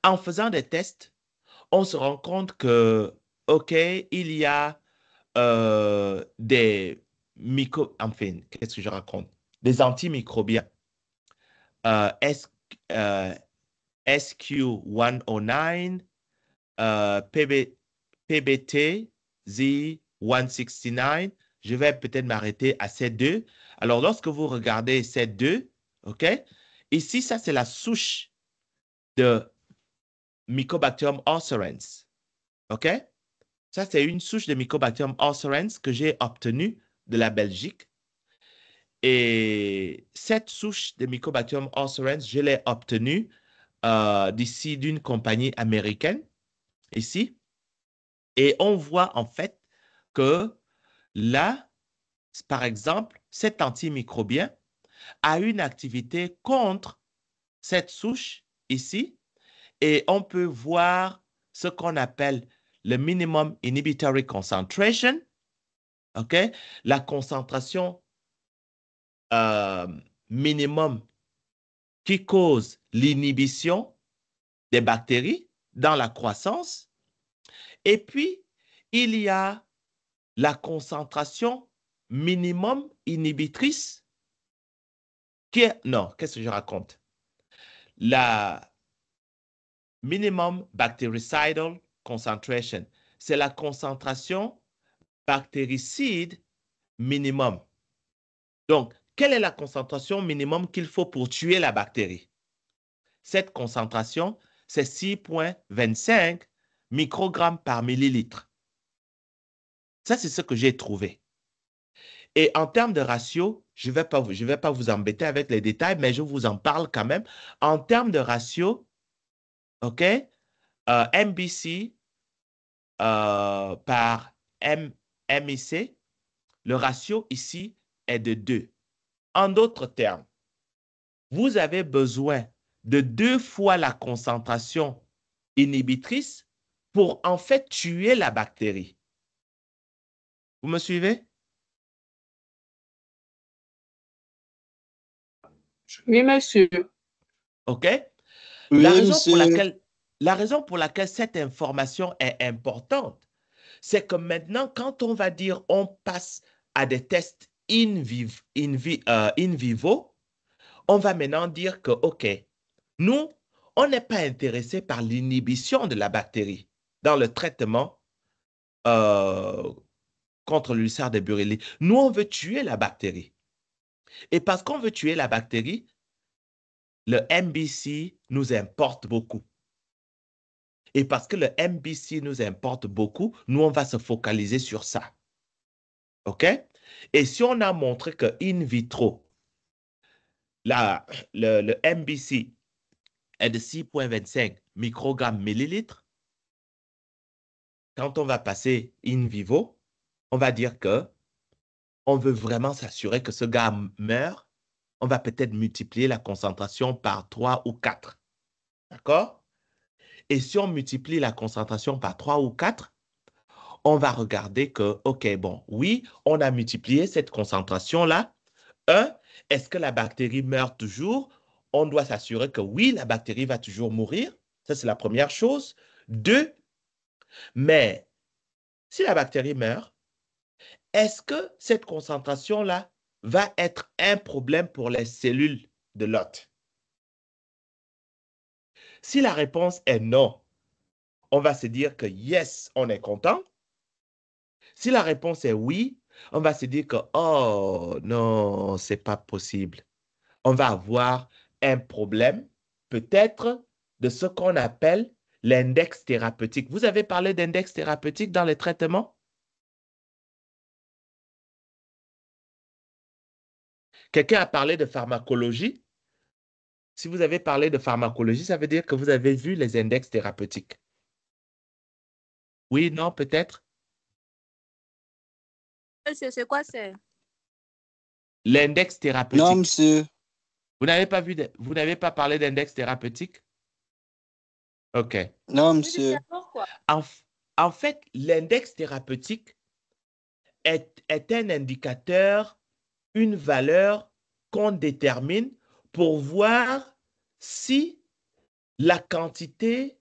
En faisant des tests, on se rend compte que, OK, il y a des enfin, qu'est-ce que je raconte? Des antimicrobiens. Euh, S- euh, SQ109, PBT Z169. Je vais peut-être m'arrêter à ces deux. Alors, lorsque vous regardez ces deux, OK, ici, ça, c'est la souche de Mycobacterium ulcerans. OK? Ça, c'est une souche de Mycobacterium ulcerans que j'ai obtenue de la Belgique. Et cette souche de Mycobacterium ulcerans, je l'ai obtenue d'ici d'une compagnie américaine, ici. Et on voit en fait que là, par exemple, cet antimicrobien a une activité contre cette souche ici. Et on peut voir ce qu'on appelle le minimum inhibitory concentration, OK? La concentration euh, minimum qui cause l'inhibition des bactéries dans la croissance. Et puis, il y a la concentration minimum inhibitrice qui est... Non, qu'est-ce que je raconte? La minimum bactericidal concentration, c'est la concentration bactéricide minimum. Donc, quelle est la concentration minimum qu'il faut pour tuer la bactérie? Cette concentration, c'est 6,25 microgrammes par millilitre. Ça, c'est ce que j'ai trouvé. Et en termes de ratio, je ne vais pas vous embêter avec les détails, mais je vous en parle quand même. En termes de ratio, OK, MBC par MIC, le ratio ici est de 2. En d'autres termes, vous avez besoin de 2 fois la concentration inhibitrice pour en fait tuer la bactérie. Vous me suivez? Oui, monsieur. OK? La Oui, raison pour monsieur. laquelle, la raison pour laquelle cette information est importante, c'est que maintenant, quand on va dire on passe à des tests in vivo, on va maintenant dire que, OK, nous, on n'est pas intéressé par l'inhibition de la bactérie dans le traitement euh, contre l'ulcère de Bureli. Nous, on veut tuer la bactérie. Et parce qu'on veut tuer la bactérie, le MBC nous importe beaucoup. Et parce que le MBC nous importe beaucoup, nous, on va se focaliser sur ça. OK? Et si on a montré que in vitro, le MBC est de 6,25 microgrammes millilitres, quand on va passer in vivo, on va dire que on veut vraiment s'assurer que ce gars meurt. On va peut-être multiplier la concentration par 3 ou 4. D'accord? Et si on multiplie la concentration par 3 ou 4, on va regarder que, OK, bon, oui, on a multiplié cette concentration-là. Un, est-ce que la bactérie meurt toujours? On doit s'assurer que oui, la bactérie va toujours mourir. Ça, c'est la première chose. Deux, mais si la bactérie meurt, est-ce que cette concentration-là va être un problème pour les cellules de l'hôte? Si la réponse est non, on va se dire que yes, on est content. Si la réponse est oui, on va se dire que oh non, c'est pas possible. On va avoir un problème, peut-être, de ce qu'on appelle l'index thérapeutique. Vous avez parlé d'index thérapeutique dans les traitements? Quelqu'un a parlé de pharmacologie? Si vous avez parlé de pharmacologie, ça veut dire que vous avez vu les index thérapeutiques. Oui, non, peut-être? Monsieur, c'est quoi c'est? L'index Non, thérapeutique. monsieur. Vous n'avez pas parlé d'index thérapeutique? OK. Non, Je dis monsieur. c'est quoi? En, en fait, l'index thérapeutique est un indicateur, une valeur qu'on détermine pour voir si la quantité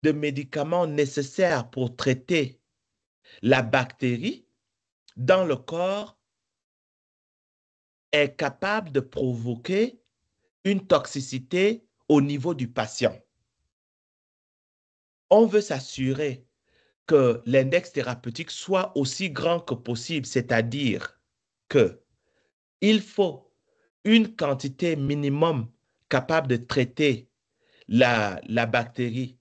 de médicaments nécessaires pour traiter la bactérie dans le corps est capable de provoquer une toxicité au niveau du patient. On veut s'assurer que l'index thérapeutique soit aussi grand que possible, c'est-à-dire qu'il faut une quantité minimum capable de traiter la bactérie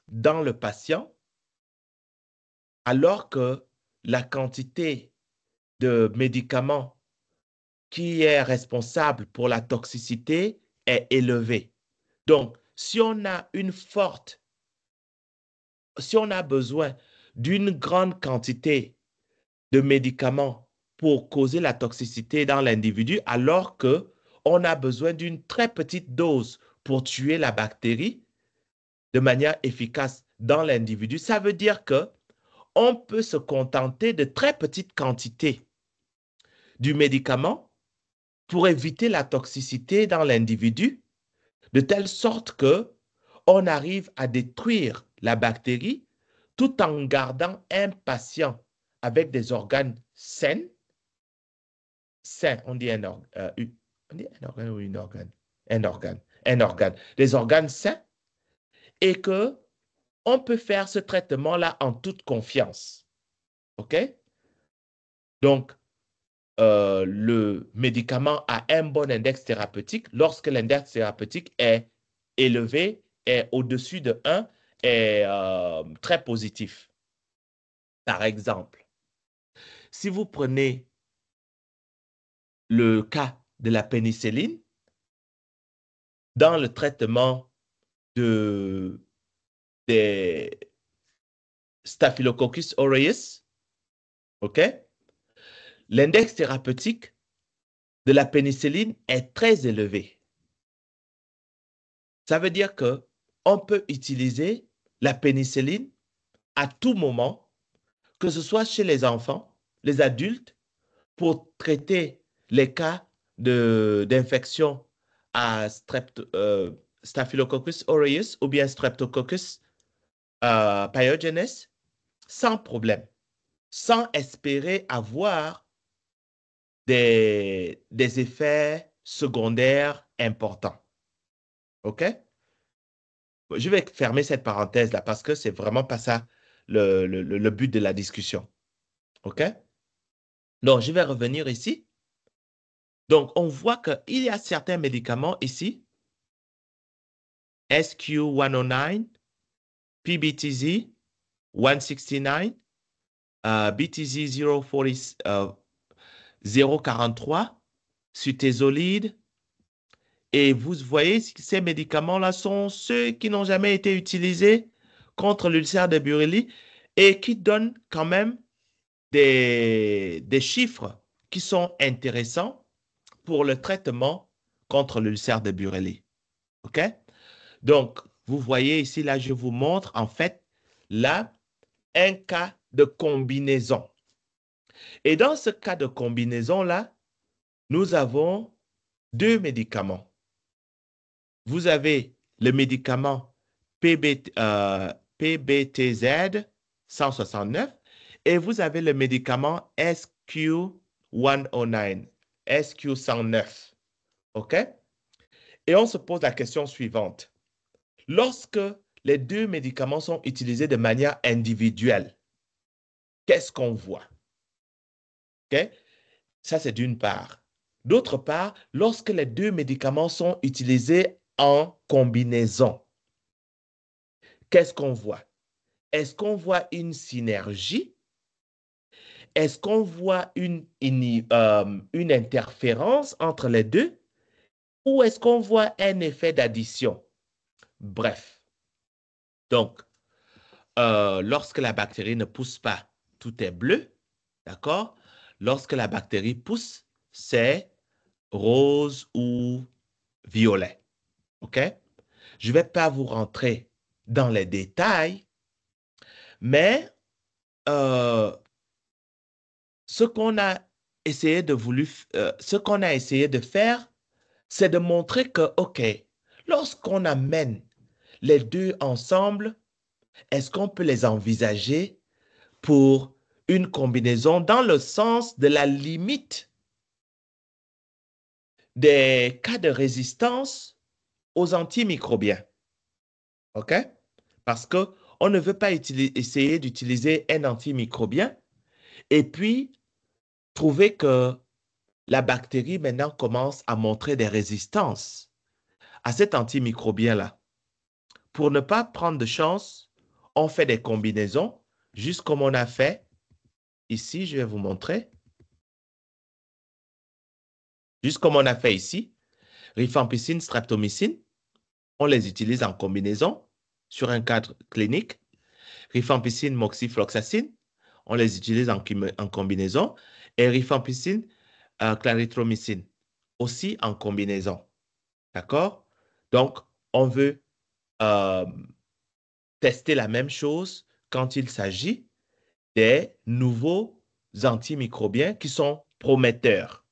dans le patient, alors que la quantité de médicaments qui est responsable pour la toxicité est élevée. Donc, si on a besoin d'une grande quantité de médicaments pour causer la toxicité dans l'individu, alors qu'on a besoin d'une très petite dose pour tuer la bactérie de manière efficace dans l'individu, ça veut dire qu'on peut se contenter de très petites quantités du médicament pour éviter la toxicité dans l'individu, de telle sorte qu'on arrive à détruire la bactérie tout en gardant un patient avec des organes sains, on dit on dit un organe ou une organe? Un organe. Des organes sains, et on peut faire ce traitement-là en toute confiance. OK? Donc, le médicament a un bon index thérapeutique lorsque l'index thérapeutique est élevé, est au-dessus de 1, est très positif. Par exemple, si vous prenez le cas de la pénicilline, dans le traitement des Staphylococcus aureus, OK? L'index thérapeutique de la pénicilline est très élevé. Ça veut dire qu'on peut utiliser la pénicilline à tout moment, que ce soit chez les enfants, les adultes, pour traiter les cas d'infection à Staphylococcus aureus ou bien Streptococcus pyogenes sans problème, sans espérer avoir des effets secondaires importants. OK? Je vais fermer cette parenthèse-là parce que c'est vraiment pas ça le but de la discussion. OK? Donc, je vais revenir ici. Donc, on voit qu'il y a certains médicaments ici, SQ109, PBTZ 169, BTZ 043, Sutézolide. Et vous voyez, ces médicaments-là sont ceux qui n'ont jamais été utilisés contre l'ulcère de Bureli et qui donnent quand même des chiffres qui sont intéressants pour le traitement contre l'ulcère de Bureli. OK? Donc, vous voyez ici, là, je vous montre en fait, là, un cas de combinaison. Et dans ce cas de combinaison-là, nous avons deux médicaments. Vous avez le médicament PBTZ 169 et vous avez le médicament SQ109, SQ109. OK? Et on se pose la question suivante. Lorsque les deux médicaments sont utilisés de manière individuelle, qu'est-ce qu'on voit? OK? Ça, c'est d'une part. D'autre part, lorsque les deux médicaments sont utilisés en combinaison, qu'est-ce qu'on voit? Est-ce qu'on voit une synergie? Est-ce qu'on voit une interférence entre les deux? Ou est-ce qu'on voit un effet d'addition? Bref. Donc, lorsque la bactérie ne pousse pas, tout est bleu. D'accord? Lorsque la bactérie pousse, c'est rose ou violet. OK? Je ne vais pas vous rentrer dans les détails, mais ce qu'on a essayé de faire, c'est de montrer que, OK, lorsqu'on amène les deux ensemble, est-ce qu'on peut les envisager pour une combinaison dans le sens de la limite des cas de résistance aux antimicrobiens? OK? Parce qu'on ne veut pas essayer d'utiliser un antimicrobien et puis trouver que la bactérie maintenant commence à montrer des résistances à cet antimicrobien-là. Pour ne pas prendre de chance, on fait des combinaisons, juste comme on a fait ici, je vais vous montrer. Juste comme on a fait ici, rifampicine, streptomycine, on les utilise en combinaison sur un cadre clinique. Rifampicine, moxifloxacine, on les utilise en combinaison. Et rifampicine, clarithromycine, aussi en combinaison. D'accord? Donc, on veut tester la même chose quand il s'agit des nouveaux antimicrobiens qui sont prometteurs.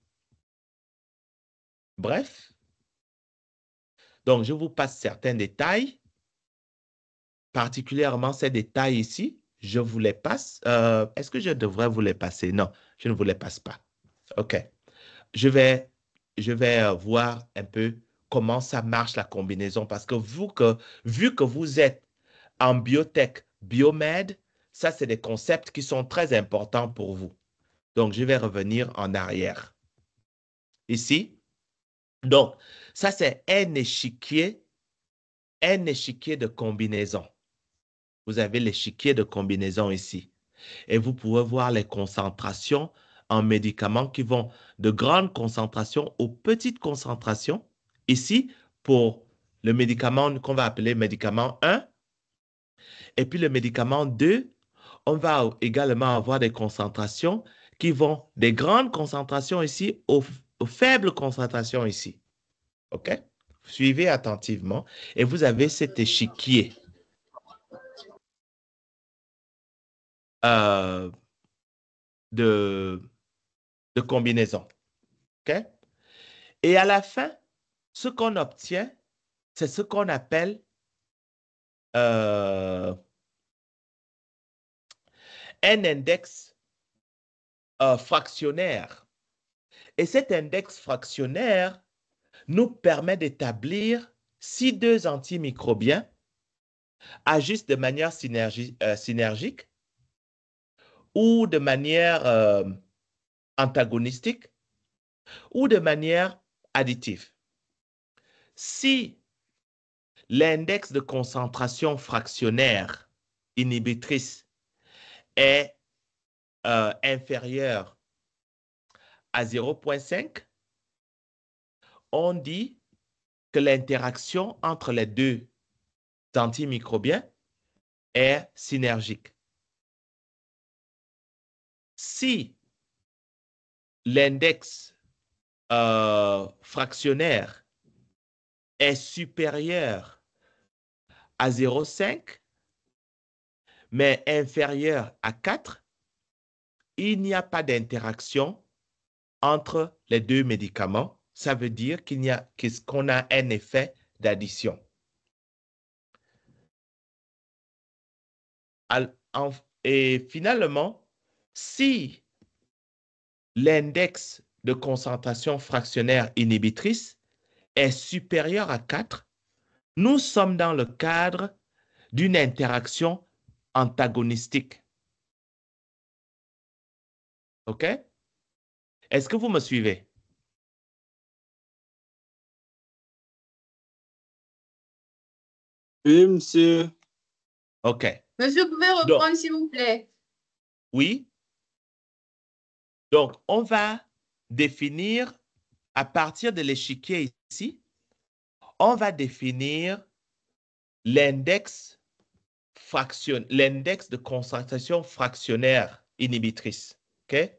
Bref, donc je vous passe certains détails, particulièrement ces détails ici, je vous les passe. Est-ce que je devrais vous les passer? Non, je ne vous les passe pas. OK. Je vais voir un peu comment ça marche la combinaison parce que vu que vous êtes en biotech, biomed, ça, c'est des concepts qui sont très importants pour vous. Donc, je vais revenir en arrière. Ici, donc, ça, c'est un échiquier de combinaison. Vous avez l'échiquier de combinaison ici. Et vous pouvez voir les concentrations en médicaments qui vont de grandes concentrations aux petites concentrations. Ici, pour le médicament qu'on va appeler médicament 1, et puis le médicament 2, on va également avoir des concentrations qui vont des grandes concentrations ici aux faibles concentrations ici. OK? Suivez attentivement et vous avez cet échiquier euh, de, de combinaison. OK? Et à la fin, ce qu'on obtient, c'est ce qu'on appelle un index fractionnaire. Et cet index fractionnaire nous permet d'établir si deux antimicrobiens agissent de manière synergique ou de manière antagonistique ou de manière additive. Si l'index de concentration fractionnaire inhibitrice est inférieur à 0,5, on dit que l'interaction entre les deux antimicrobiens est synergique. Si l'index fractionnaire est supérieur à 0,5, mais inférieur à 4, il n'y a pas d'interaction entre les deux médicaments. Ça veut dire qu'on a un effet d'addition. Et finalement, si l'index de concentration fractionnaire inhibitrice est supérieur à 4, nous sommes dans le cadre d'une interaction antagonistique. OK? Est-ce que vous me suivez? Oui, monsieur. OK. Monsieur, vous pouvez reprendre, s'il vous plaît. Oui. Donc, on va définir, à partir de l'échiquier ici, on va définir l'index de concentration fractionnaire inhibitrice. OK?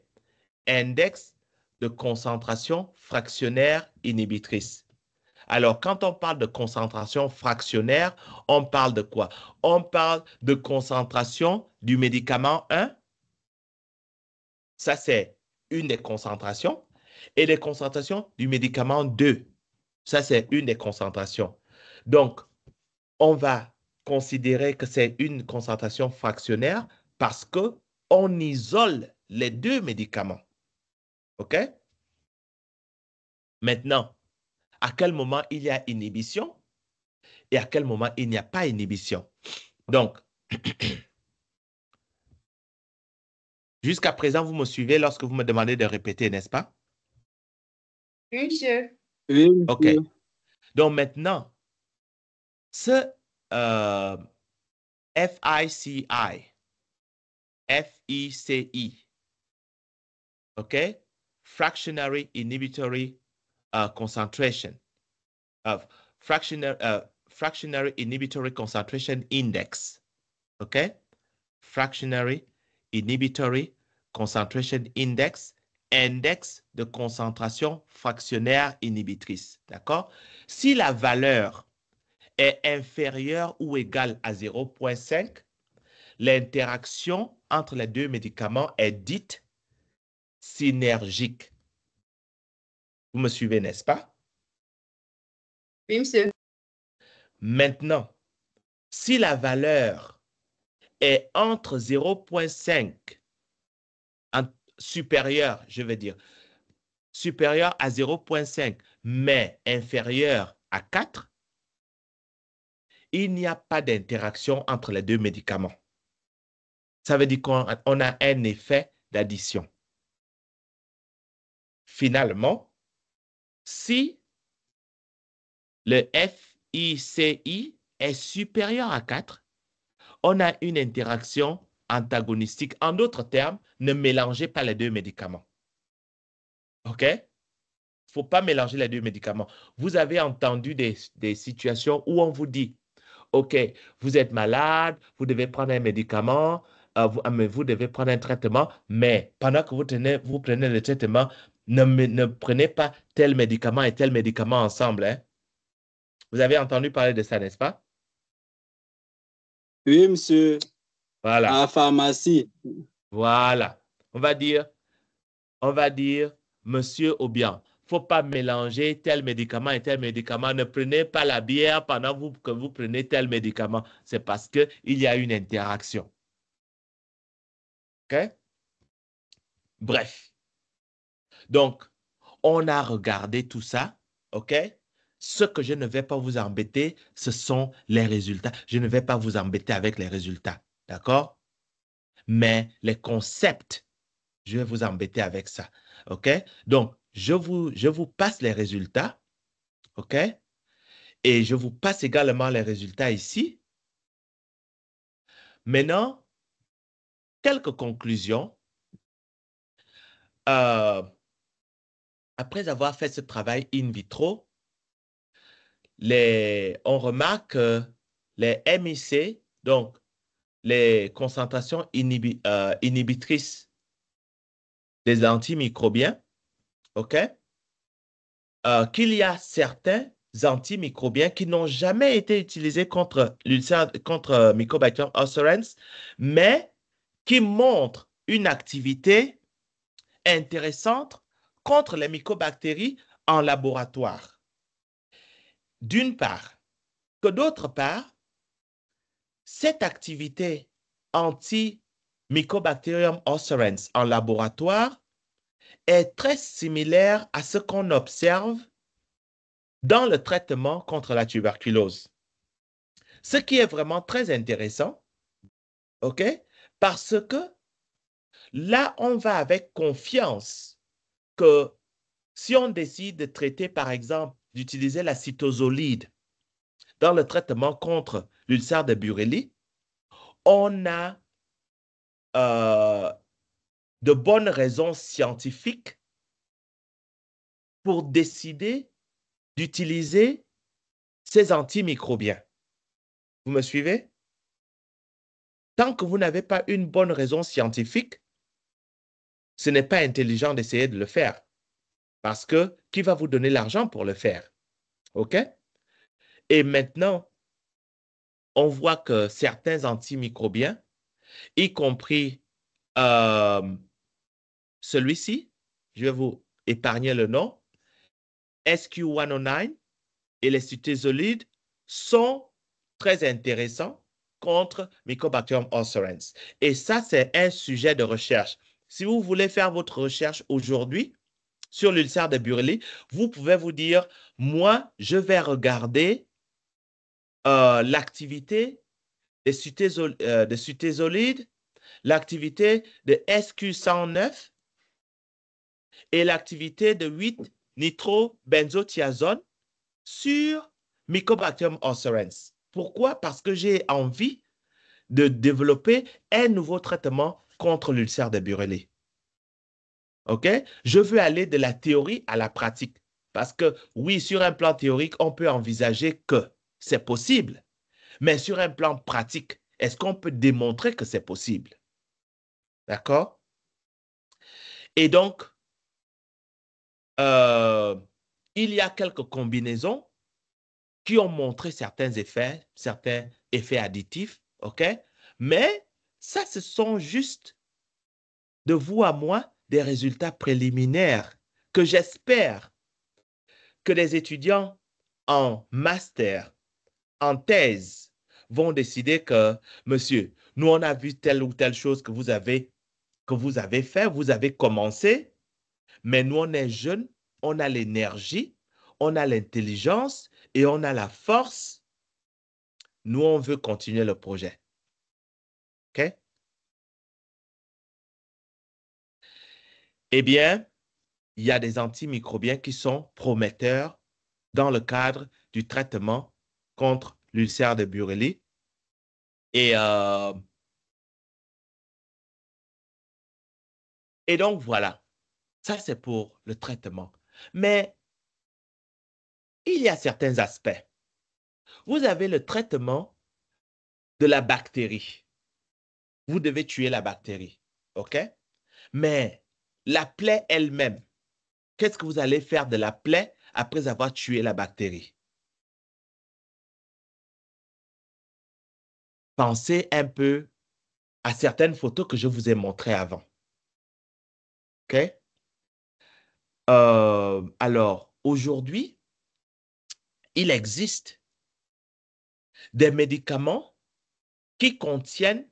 Index de concentration fractionnaire inhibitrice. Alors, quand on parle de concentration fractionnaire, on parle de quoi? On parle de concentration du médicament 1. Ça, c'est une des concentrations. Et des concentrations du médicament 2. Ça, c'est une des concentrations. Donc, on va considérer que c'est une concentration fractionnaire parce qu'on isole les deux médicaments. OK? Maintenant, à quel moment il y a inhibition et à quel moment il n'y a pas inhibition. Donc, jusqu'à présent, vous me suivez lorsque vous me demandez de répéter, n'est-ce pas? Oui, monsieur. Oui, OK. monsieur. Donc maintenant, ce FICI, OK? Fractionary Inhibitory Concentration. Fractionary Inhibitory Concentration Index. OK? Fractionary Inhibitory Concentration Index, index de concentration fractionnaire inhibitrice. D'accord? Si la valeur est inférieure ou égale à 0,5, l'interaction entre les deux médicaments est dite synergique. Vous me suivez, n'est-ce pas? Oui, monsieur. Maintenant, si la valeur est entre 0,5, supérieur, je veux dire, supérieur à 0,5, mais inférieur à 4, il n'y a pas d'interaction entre les deux médicaments. Ça veut dire qu'on a un effet d'addition. Finalement, si le FICI est supérieur à 4, on a une interaction antagonistique. En d'autres termes, ne mélangez pas les deux médicaments. OK? Il ne faut pas mélanger les deux médicaments. Vous avez entendu des situations où on vous dit, OK, vous êtes malade, vous devez prendre un médicament, vous devez prendre un traitement, mais pendant que vous prenez le traitement, ne prenez pas tel médicament et tel médicament ensemble. Hein? Vous avez entendu parler de ça, n'est-ce pas? Oui, monsieur. Voilà. À la pharmacie. Voilà. On va dire, monsieur ou bien, il ne faut pas mélanger tel médicament et tel médicament. Ne prenez pas la bière pendant que vous prenez tel médicament. C'est parce qu'il y a une interaction. OK? Bref. Donc, on a regardé tout ça. OK? Ce que je ne vais pas vous embêter, ce sont les résultats. Je ne vais pas vous embêter avec les résultats. D'accord? Mais les concepts, je vais vous embêter avec ça. OK? Donc, je vous passe les résultats. OK? Et je vous passe également les résultats ici. Maintenant, quelques conclusions. Après avoir fait ce travail in vitro, on remarque que les MIC, donc les concentrations inhibitrices des antimicrobiens, OK? Qu'il y a certains antimicrobiens qui n'ont jamais été utilisés contre Mycobacterium ulcerans, mais qui montrent une activité intéressante contre les mycobactéries en laboratoire. D'une part, que d'autre part, cette activité anti-Mycobacterium ulcerans en laboratoire est très similaire à ce qu'on observe dans le traitement contre la tuberculose. Ce qui est vraiment très intéressant, OK? Parce que là, on va avec confiance que si on décide de traiter, par exemple, d'utiliser la cytosolide dans le traitement contre l'ulcère de Bureli, on a de bonnes raisons scientifiques pour décider d'utiliser ces antimicrobiens. Vous me suivez? Tant que vous n'avez pas une bonne raison scientifique, ce n'est pas intelligent d'essayer de le faire. Parce que qui va vous donner l'argent pour le faire? OK? Et maintenant, on voit que certains antimicrobiens, y compris celui-ci, je vais vous épargner le nom, SQ109 et les cytosolides sont très intéressant contre Mycobacterium ulcerans. Et ça, c'est un sujet de recherche. Si vous voulez faire votre recherche aujourd'hui sur l'ulcère de Burley, vous pouvez vous dire, moi, je vais regarder l'activité des sutézolides, l'activité de SQ109 et l'activité de 8-nitrobenzothiazone sur Mycobacterium ulcerans. Pourquoi? Parce que j'ai envie de développer un nouveau traitement contre l'ulcère de Burley. OK? Je veux aller de la théorie à la pratique. Parce que oui, sur un plan théorique, on peut envisager que c'est possible. Mais sur un plan pratique, est-ce qu'on peut démontrer que c'est possible? D'accord? Et donc, il y a quelques combinaisons qui ont montré certains effets additifs, OK? Mais ça, ce sont juste de vous à moi des résultats préliminaires que j'espère que les étudiants en master, en thèse, vont décider que, monsieur, nous, on a vu telle ou telle chose que vous avez fait, vous avez commencé, mais nous, on est jeunes, on a l'énergie, on a l'intelligence et on a la force. Nous, on veut continuer le projet. OK? Eh bien, il y a des antimicrobiens qui sont prometteurs dans le cadre du traitement contre l'ulcère de Burley. Et donc, voilà, ça c'est pour le traitement. Mais il y a certains aspects. Vous avez le traitement de la bactérie. Vous devez tuer la bactérie, OK? Mais la plaie elle-même, qu'est-ce que vous allez faire de la plaie après avoir tué la bactérie? Pensez un peu à certaines photos que je vous ai montrées avant. OK? Alors, aujourd'hui, il existe des médicaments qui contiennent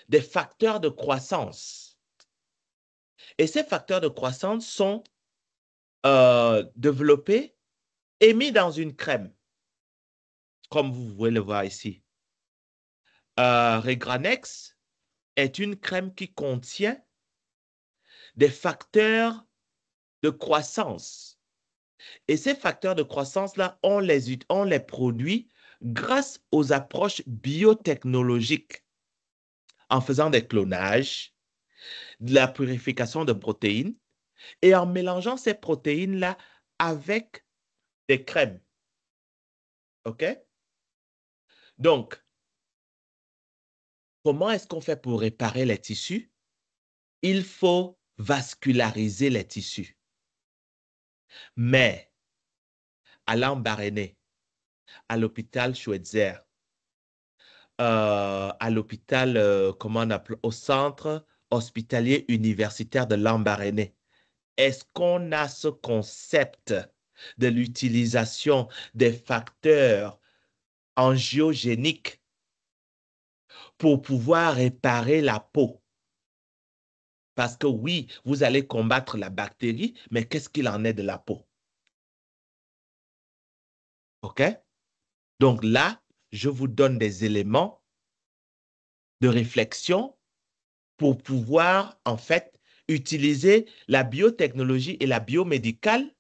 des facteurs de croissance. Et ces facteurs de croissance sont développés et mis dans une crème, comme vous pouvez le voir ici. Regranex est une crème qui contient des facteurs de croissance. Et ces facteurs de croissance-là, on les produit grâce aux approches biotechnologiques en faisant des clonages, de la purification de protéines et en mélangeant ces protéines-là avec des crèmes. OK? Donc, comment est-ce qu'on fait pour réparer les tissus? Il faut vasculariser les tissus. Mais à Lambaréné, à l'hôpital Schweitzer, à l'hôpital, comment on appelle, au centre hospitalier universitaire de Lambaréné, est-ce qu'on a ce concept de l'utilisation des facteurs angiogéniques pour pouvoir réparer la peau? Parce que oui, vous allez combattre la bactérie, mais qu'est-ce qu'il en est de la peau? OK? Donc là, je vous donne des éléments de réflexion pour pouvoir, en fait, utiliser la biotechnologie et la biomédicale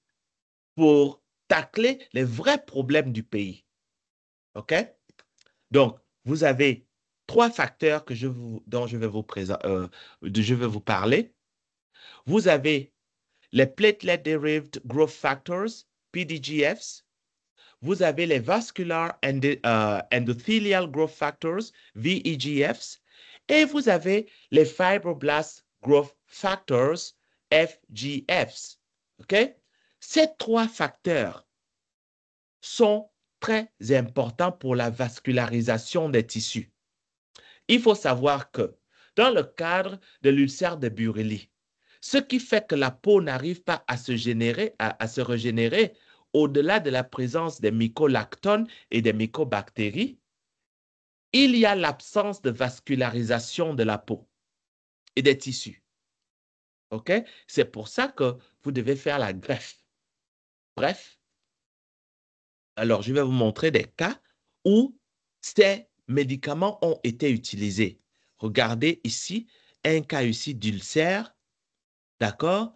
pour tacler les vrais problèmes du pays. OK? Donc, vous avez trois facteurs dont je vais vous parler. Vous avez les platelet-derived growth factors, PDGFs. Vous avez les vascular endothelial growth factors, VEGFs. Et vous avez les fibroblast growth factors, FGFs. OK? Ces trois facteurs sont très importants pour la vascularisation des tissus. Il faut savoir que dans le cadre de l'ulcère de Burley, ce qui fait que la peau n'arrive pas à se régénérer au-delà de la présence des mycolactones et des mycobactéries, il y a l'absence de vascularisation de la peau et des tissus. OK? C'est pour ça que vous devez faire la greffe. Bref, alors je vais vous montrer des cas où ces médicaments ont été utilisés. Regardez ici, un cas ici d'ulcère, d'accord?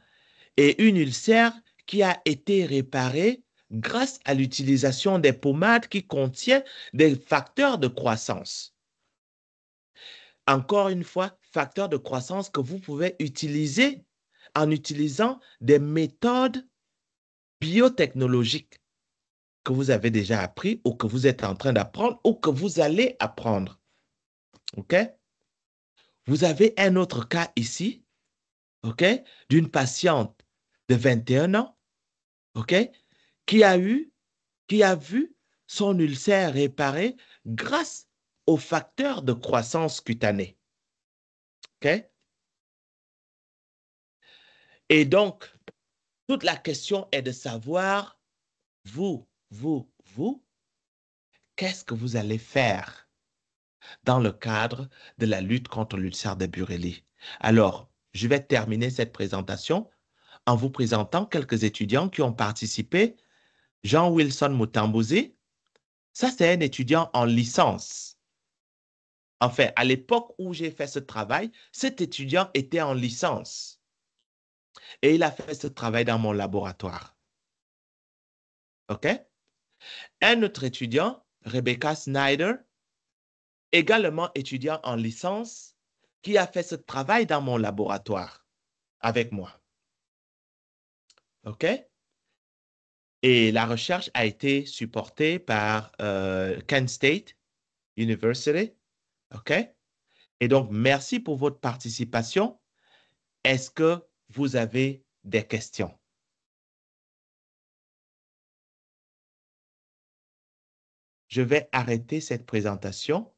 Et une ulcère qui a été réparée grâce à l'utilisation des pommades qui contiennent des facteurs de croissance. Encore une fois, facteurs de croissance que vous pouvez utiliser en utilisant des méthodes biotechnologiques que vous avez déjà appris ou que vous êtes en train d'apprendre ou que vous allez apprendre. OK? Vous avez un autre cas ici, OK, d'une patiente de 21 ans, OK, qui a vu son ulcère réparé grâce aux facteurs de croissance cutanée. OK? Et donc, toute la question est de savoir, vous, qu'est-ce que vous allez faire dans le cadre de la lutte contre l'ulcère de Bureli? Alors, je vais terminer cette présentation en vous présentant quelques étudiants qui ont participé. Jean Wilson Mutambuzi, ça c'est un étudiant en licence. Enfin, à l'époque où j'ai fait ce travail, cet étudiant était en licence et il a fait ce travail dans mon laboratoire. OK? Un autre étudiant, Rebecca Snyder, également étudiant en licence, qui a fait ce travail dans mon laboratoire avec moi. OK? Et la recherche a été supportée par Kent State University. OK? Et donc, merci pour votre participation. Est-ce que vous avez des questions? Je vais arrêter cette présentation